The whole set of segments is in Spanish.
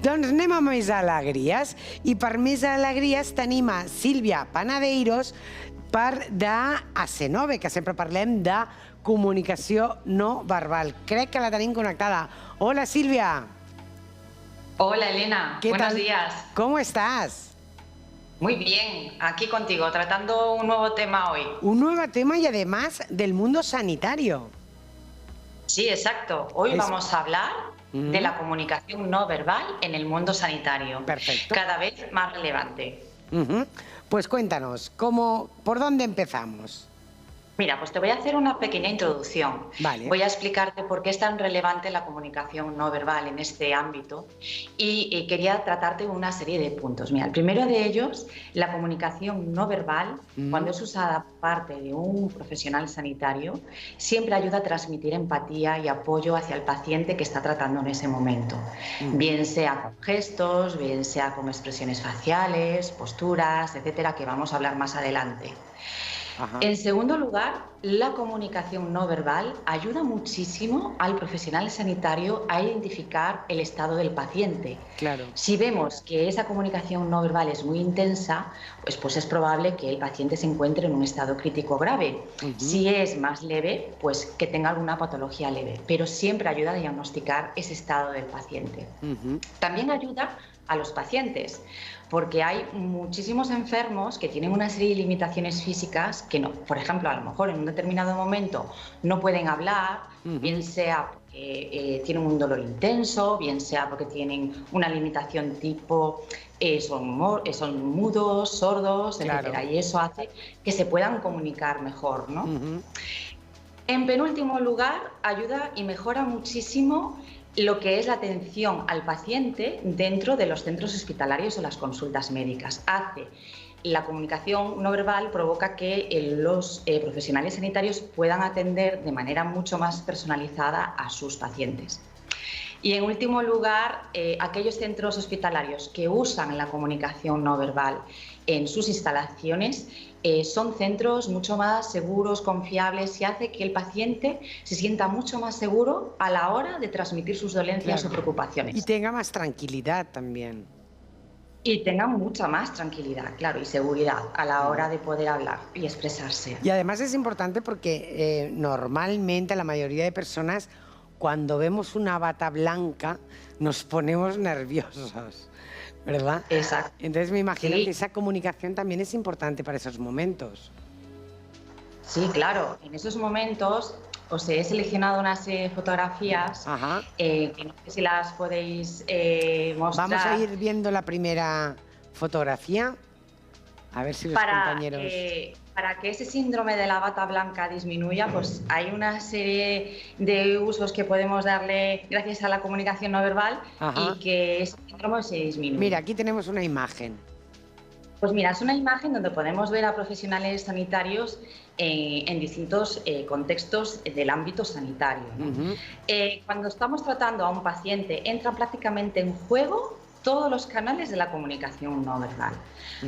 Doncs anem a més alegries. I per més alegries tenim a Sílvia Panadeiros de AC9, que sempre parlem de comunicació no verbal. Crec que la tenim connectada. Hola, Sílvia. Hola, Elena. Buenos días. ¿Cómo estás? Muy bien, aquí contigo, tratando un nuevo tema hoy. Un nuevo tema y además del mundo sanitario. Sí, exacto. Hoy vamos a hablar de la comunicación no verbal en el mundo sanitario. Perfecto. Cada vez más relevante. Pues cuéntanos, ¿por dónde empezamos? Mira, pues te voy a hacer una pequeña introducción. Vale. Voy a explicarte por qué es tan relevante la comunicación no verbal en este ámbito y quería tratarte una serie de puntos. Mira, el primero de ellos, la comunicación no verbal, cuando es usada por parte de un profesional sanitario, siempre ayuda a transmitir empatía y apoyo hacia el paciente que está tratando en ese momento. Bien sea con gestos, bien sea con expresiones faciales, posturas, etcétera, que vamos a hablar más adelante. En segundo lugar, la comunicación no verbal ayuda muchísimo al profesional sanitario a identificar el estado del paciente. Claro. Si vemos que esa comunicación no verbal es muy intensa, pues es probable que el paciente se encuentre en un estado crítico grave. Si es más leve, pues que tenga alguna patología leve, pero siempre ayuda a diagnosticar ese estado del paciente. También ayuda a los pacientes, porque hay muchísimos enfermos que tienen una serie de limitaciones físicas que no, por ejemplo, a lo mejor en un determinado momento no pueden hablar, bien sea porque tienen un dolor intenso, bien sea porque tienen una limitación tipo son mudos, sordos, etcétera, y eso hace que se puedan comunicar mejor, ¿no? En penúltimo lugar, ayuda y mejora muchísimo lo que es la atención al paciente dentro de los centros hospitalarios o las consultas médicas. La comunicación no verbal provoca que los profesionales sanitarios puedan atender de manera mucho más personalizada a sus pacientes. Y en último lugar, aquellos centros hospitalarios que usan la comunicación no verbal en sus instalaciones son centros mucho más seguros, confiables, y hace que el paciente se sienta mucho más seguro a la hora de transmitir sus dolencias o preocupaciones. Y tenga más tranquilidad también. Y tenga mucha más tranquilidad, claro, y seguridad a la hora de poder hablar y expresarse. Y además es importante porque normalmente la mayoría de personas, cuando vemos una bata blanca, nos ponemos nerviosos, ¿verdad? Exacto. Entonces me imagino que esa comunicación también es importante para esos momentos. Sí, claro. En esos momentos os he seleccionado unas fotografías que no sé si las podéis mostrar. Vamos a ir viendo la primera fotografía, a ver si los compañeros... Para que ese síndrome de la bata blanca disminuya, pues hay una serie de usos que podemos darle gracias a la comunicación no verbal y que ese síndrome se disminuya. Mira, aquí tenemos una imagen. Pues mira, es una imagen donde podemos ver a profesionales sanitarios en distintos contextos del ámbito sanitario, ¿no? Cuando estamos tratando a un paciente, entran prácticamente en juego todos los canales de la comunicación no verbal.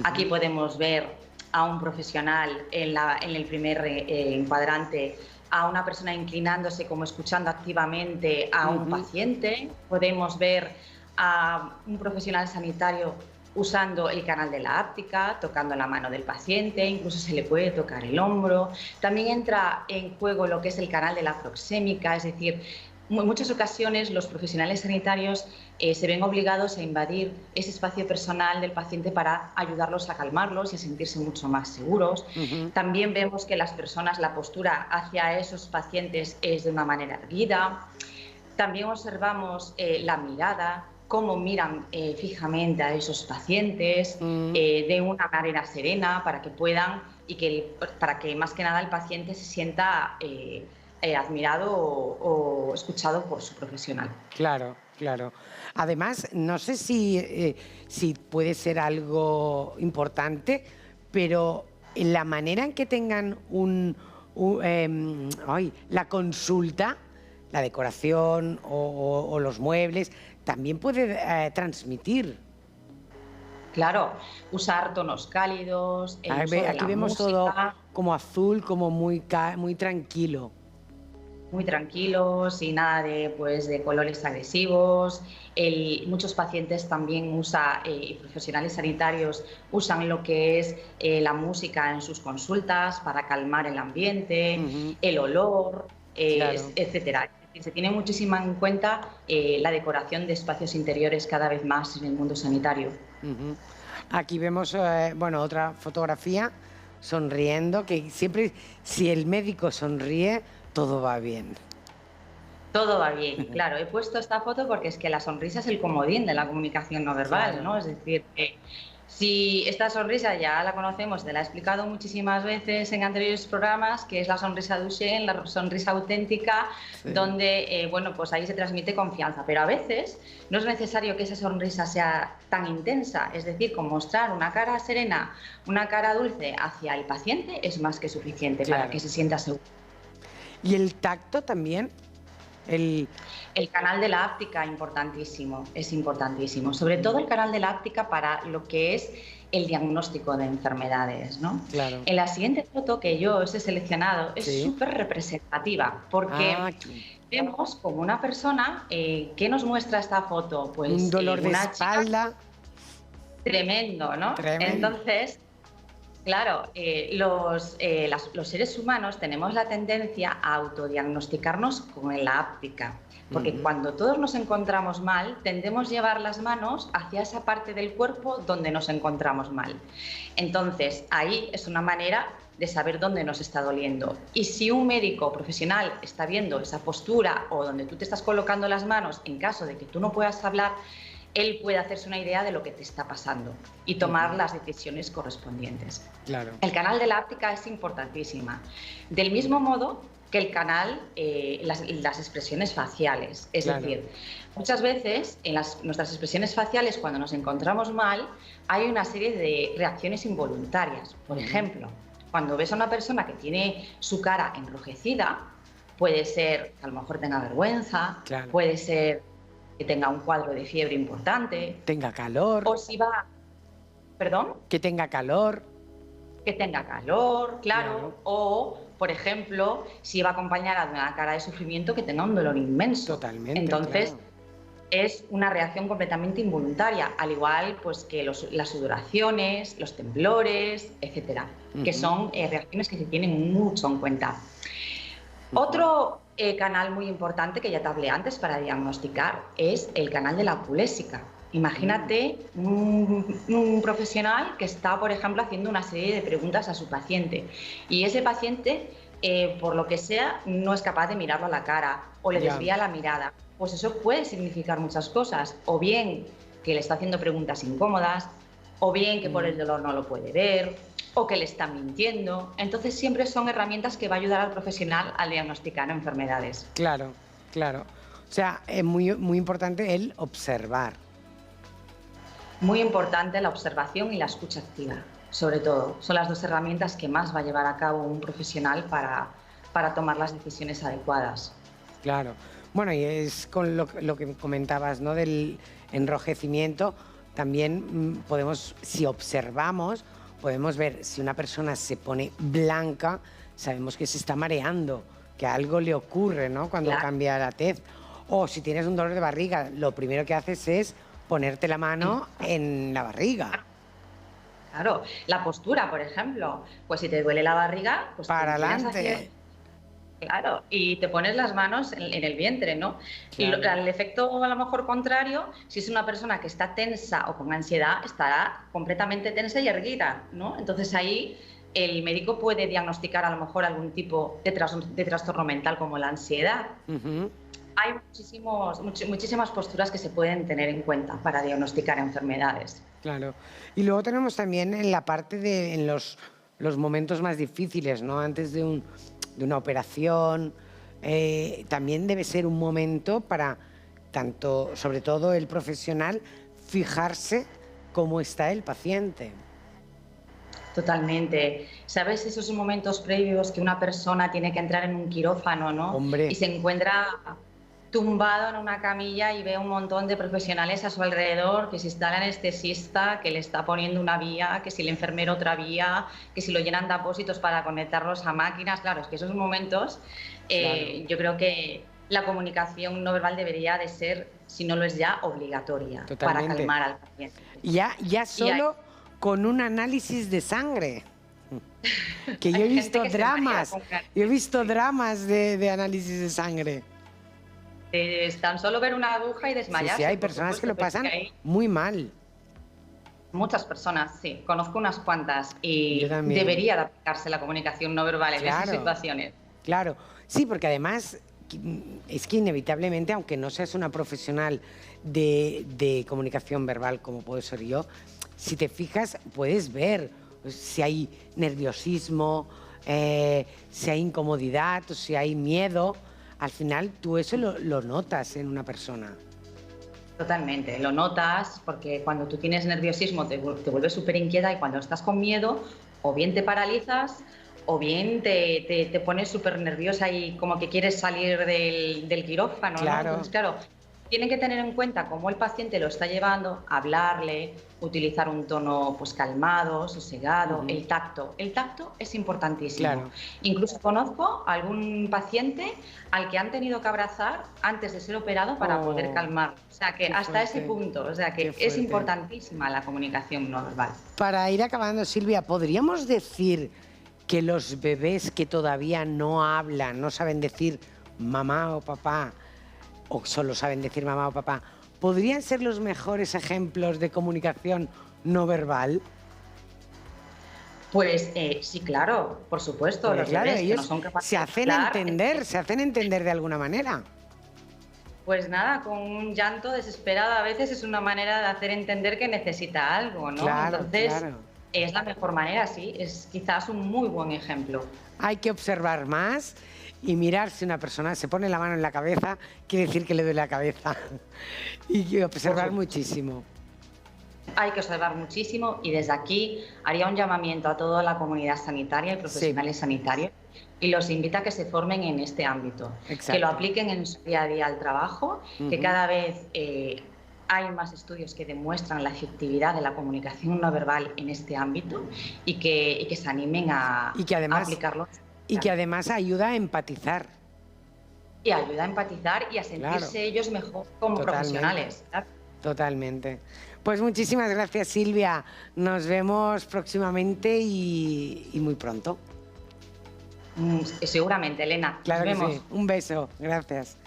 Aquí podemos ver a un profesional en el primer encuadrante, a una persona inclinándose como escuchando activamente a un paciente. Podemos ver a un profesional sanitario usando el canal de la áptica, tocando la mano del paciente, incluso se le puede tocar el hombro. También entra en juego lo que es el canal de la proxémica, es decir, en muchas ocasiones los profesionales sanitarios se ven obligados a invadir ese espacio personal del paciente para ayudarlos a calmarlos y a sentirse mucho más seguros. También vemos que las personas, la postura hacia esos pacientes es de una manera erguida. También observamos la mirada, cómo miran fijamente a esos pacientes de una manera serena para que puedan para que más que nada el paciente se sienta admirado o escuchado por su profesional. Claro, claro. Además, no sé si puede ser algo importante, pero la manera en que tengan la consulta, la decoración o los muebles, también puede transmitir. Claro, usar tonos cálidos, Aquí vemos todo como azul, como muy tranquilo. muy tranquilos y nada de, pues, de colores agresivos. Muchos pacientes también y profesionales sanitarios usan lo que es la música en sus consultas para calmar el ambiente, el olor, Claro. etcétera. Se tiene muchísimo en cuenta la decoración de espacios interiores cada vez más en el mundo sanitario. Ujú. Aquí vemos, bueno, otra fotografía sonriendo, que siempre, si el médico sonríe, todo va bien. Todo va bien, claro. He puesto esta foto porque es que la sonrisa es el comodín de la comunicación no verbal, ¿no? Claro. Es decir, que si esta sonrisa ya la conocemos, te la he explicado muchísimas veces en anteriores programas, que es la sonrisa Duchenne, la sonrisa auténtica, Sí. donde, bueno, pues ahí se transmite confianza. Pero a veces no es necesario que esa sonrisa sea tan intensa, es decir, con mostrar una cara serena, una cara dulce hacia el paciente es más que suficiente para que Claro. se sienta seguro. ¿Y el tacto también? El... El canal de la áptica, importantísimo, es importantísimo. Sobre todo el canal de la áptica para lo que es el diagnóstico de enfermedades, ¿no? Claro. En la siguiente foto que yo os he seleccionado es Sí. súper representativa porque Ah, vemos como una persona, ¿qué nos muestra esta foto? un Pues dolor de una chica espalda tremendo, ¿no? tremendo. Entonces, claro, los seres humanos tenemos la tendencia a autodiagnosticarnos con la áptica, porque Ujú. cuando todos nos encontramos mal, tendemos a llevar las manos hacia esa parte del cuerpo donde nos encontramos mal. Entonces, ahí es una manera de saber dónde nos está doliendo. Y si un médico profesional está viendo esa postura o donde tú te estás colocando las manos, en caso de que tú no puedas hablar, él puede hacerse una idea de lo que te está pasando y tomar Ujú. las decisiones correspondientes. Claro. El canal de la áptica es importantísima. Del mismo modo que el canal, las expresiones faciales. Es Claro. decir, muchas veces en nuestras expresiones faciales, cuando nos encontramos mal, hay una serie de reacciones involuntarias. Por Ujú. ejemplo, cuando ves a una persona que tiene su cara enrojecida, puede ser que a lo mejor tenga vergüenza, Claro. puede ser que tenga un cuadro de fiebre importante, Tenga calor, o si va, perdón, que tenga calor. que tenga calor, claro, Claro. o, por ejemplo, si va acompañada de una cara de sufrimiento, que tenga un dolor inmenso. Totalmente, Entonces, claro. es una reacción completamente involuntaria, al igual pues, que las sudoraciones, los temblores, etcétera, que Ujú. son reacciones que se tienen mucho en cuenta. Ujú. Otro canal muy importante que ya te hablé antes para diagnosticar es el canal de la oculésica. Imagínate un profesional que está, por ejemplo, haciendo una serie de preguntas a su paciente y ese paciente, por lo que sea, no es capaz de mirarlo a la cara o le Ya. desvía la mirada. Pues eso puede significar muchas cosas, o bien que le está haciendo preguntas incómodas, o bien que por el dolor no lo puede ver, o que le están mintiendo. Entonces siempre son herramientas que va a ayudar al profesional a diagnosticar enfermedades. Claro, claro. O sea, es muy, muy importante el observar. Muy importante la observación y la escucha activa, sobre todo. Son las dos herramientas que más va a llevar a cabo un profesional para tomar las decisiones adecuadas. Claro. Bueno, y es con lo que comentabas, ¿no? Del enrojecimiento. También podemos, si observamos, podemos ver si una persona se pone blanca, sabemos que se está mareando, que algo le ocurre, ¿no? Cuando Claro. cambia la tez. O si tienes un dolor de barriga, lo primero que haces es ponerte la mano en la barriga. Claro, la postura, por ejemplo, pues si te duele la barriga, pues te Para inclinas adelante. claro, y te pones las manos en el vientre, ¿no? Y Claro. al efecto a lo mejor contrario, si es una persona que está tensa o con ansiedad, estará completamente tensa y erguida, ¿no? Entonces ahí el médico puede diagnosticar a lo mejor algún tipo de trastorno mental como la ansiedad. Ujú. Hay muchísimas posturas que se pueden tener en cuenta para diagnosticar enfermedades. Claro. Y luego tenemos también en la parte de en los momentos más difíciles, ¿no? Antes de una operación, también debe ser un momento para tanto, sobre todo el profesional, fijarse cómo está el paciente. Totalmente. ¿Sabes esos momentos previos que una persona tiene que entrar en un quirófano, ¿no? Hombre, Y se encuentra tumbado en una camilla y ve un montón de profesionales a su alrededor, que si está el anestesista, que le está poniendo una vía, que si el enfermero otra vía, que si lo llenan de apósitos para conectarlos a máquinas. Claro, es que esos momentos, yo creo que la comunicación no verbal debería de ser, si no lo es ya, obligatoria. Totalmente. Para calmar al paciente. Ya solo con un análisis de sangre. Que yo he visto dramas, de análisis de sangre. Tan solo ver una aguja y desmayarse. Sí, hay personas que lo pasan muy mal. Muchas personas, sí. Conozco unas cuantas y debería de aplicarse la comunicación no verbal en esas situaciones. Claro, sí, porque además es que inevitablemente, aunque no seas una profesional de comunicación verbal como puedo ser yo, si te fijas puedes ver si hay nerviosismo, si hay incomodidad o si hay miedo. Al final tú eso lo notas en una persona. Totalmente, lo notas porque cuando tú tienes nerviosismo te vuelves súper inquieta y cuando estás con miedo o bien te paralizas o bien te pones súper nerviosa y como que quieres salir del quirófano, claro. ¿no? Entonces, claro, tienen que tener en cuenta cómo el paciente lo está llevando, hablarle, utilizar un tono pues calmado, sosegado, el tacto. El tacto es importantísimo. Claro. Incluso conozco a algún paciente al que han tenido que abrazar antes de ser operado para poder calmar. O sea que hasta ese punto, o sea que es importantísima la comunicación no verbal. Para ir acabando, Silvia, ¿podríamos decir que los bebés que todavía no hablan, no saben decir mamá o papá, o solo saben decir mamá o papá, podrían ser los mejores ejemplos de comunicación no verbal? Pues sí, claro, por supuesto. Porque, los claro, bebés ellos que no son capaces se hacen entender de alguna manera. Pues nada, con un llanto desesperado a veces es una manera de hacer entender que necesita algo, ¿no? Claro, entonces, claro. Es la mejor manera, sí, es quizás un muy buen ejemplo. Hay que observar más y mirar si una persona se pone la mano en la cabeza, quiere decir que le duele la cabeza. Y observar muchísimo. Hay que observar muchísimo y desde aquí haría un llamamiento a toda la comunidad sanitaria y profesionales sanitarios y los invito a que se formen en este ámbito, que lo apliquen en su día a día al trabajo, que cada vez hay más estudios que demuestran la efectividad de la comunicación no verbal en este ámbito y que se animen a aplicarlo. Y que además ayuda a empatizar. Y ayuda a empatizar y a sentirse ellos mejor como profesionales. Totalmente. Pues muchísimas gracias, Silvia. Nos vemos próximamente y muy pronto. Seguramente, Elena. Claro Nos vemos. que sí. Un beso. Gracias.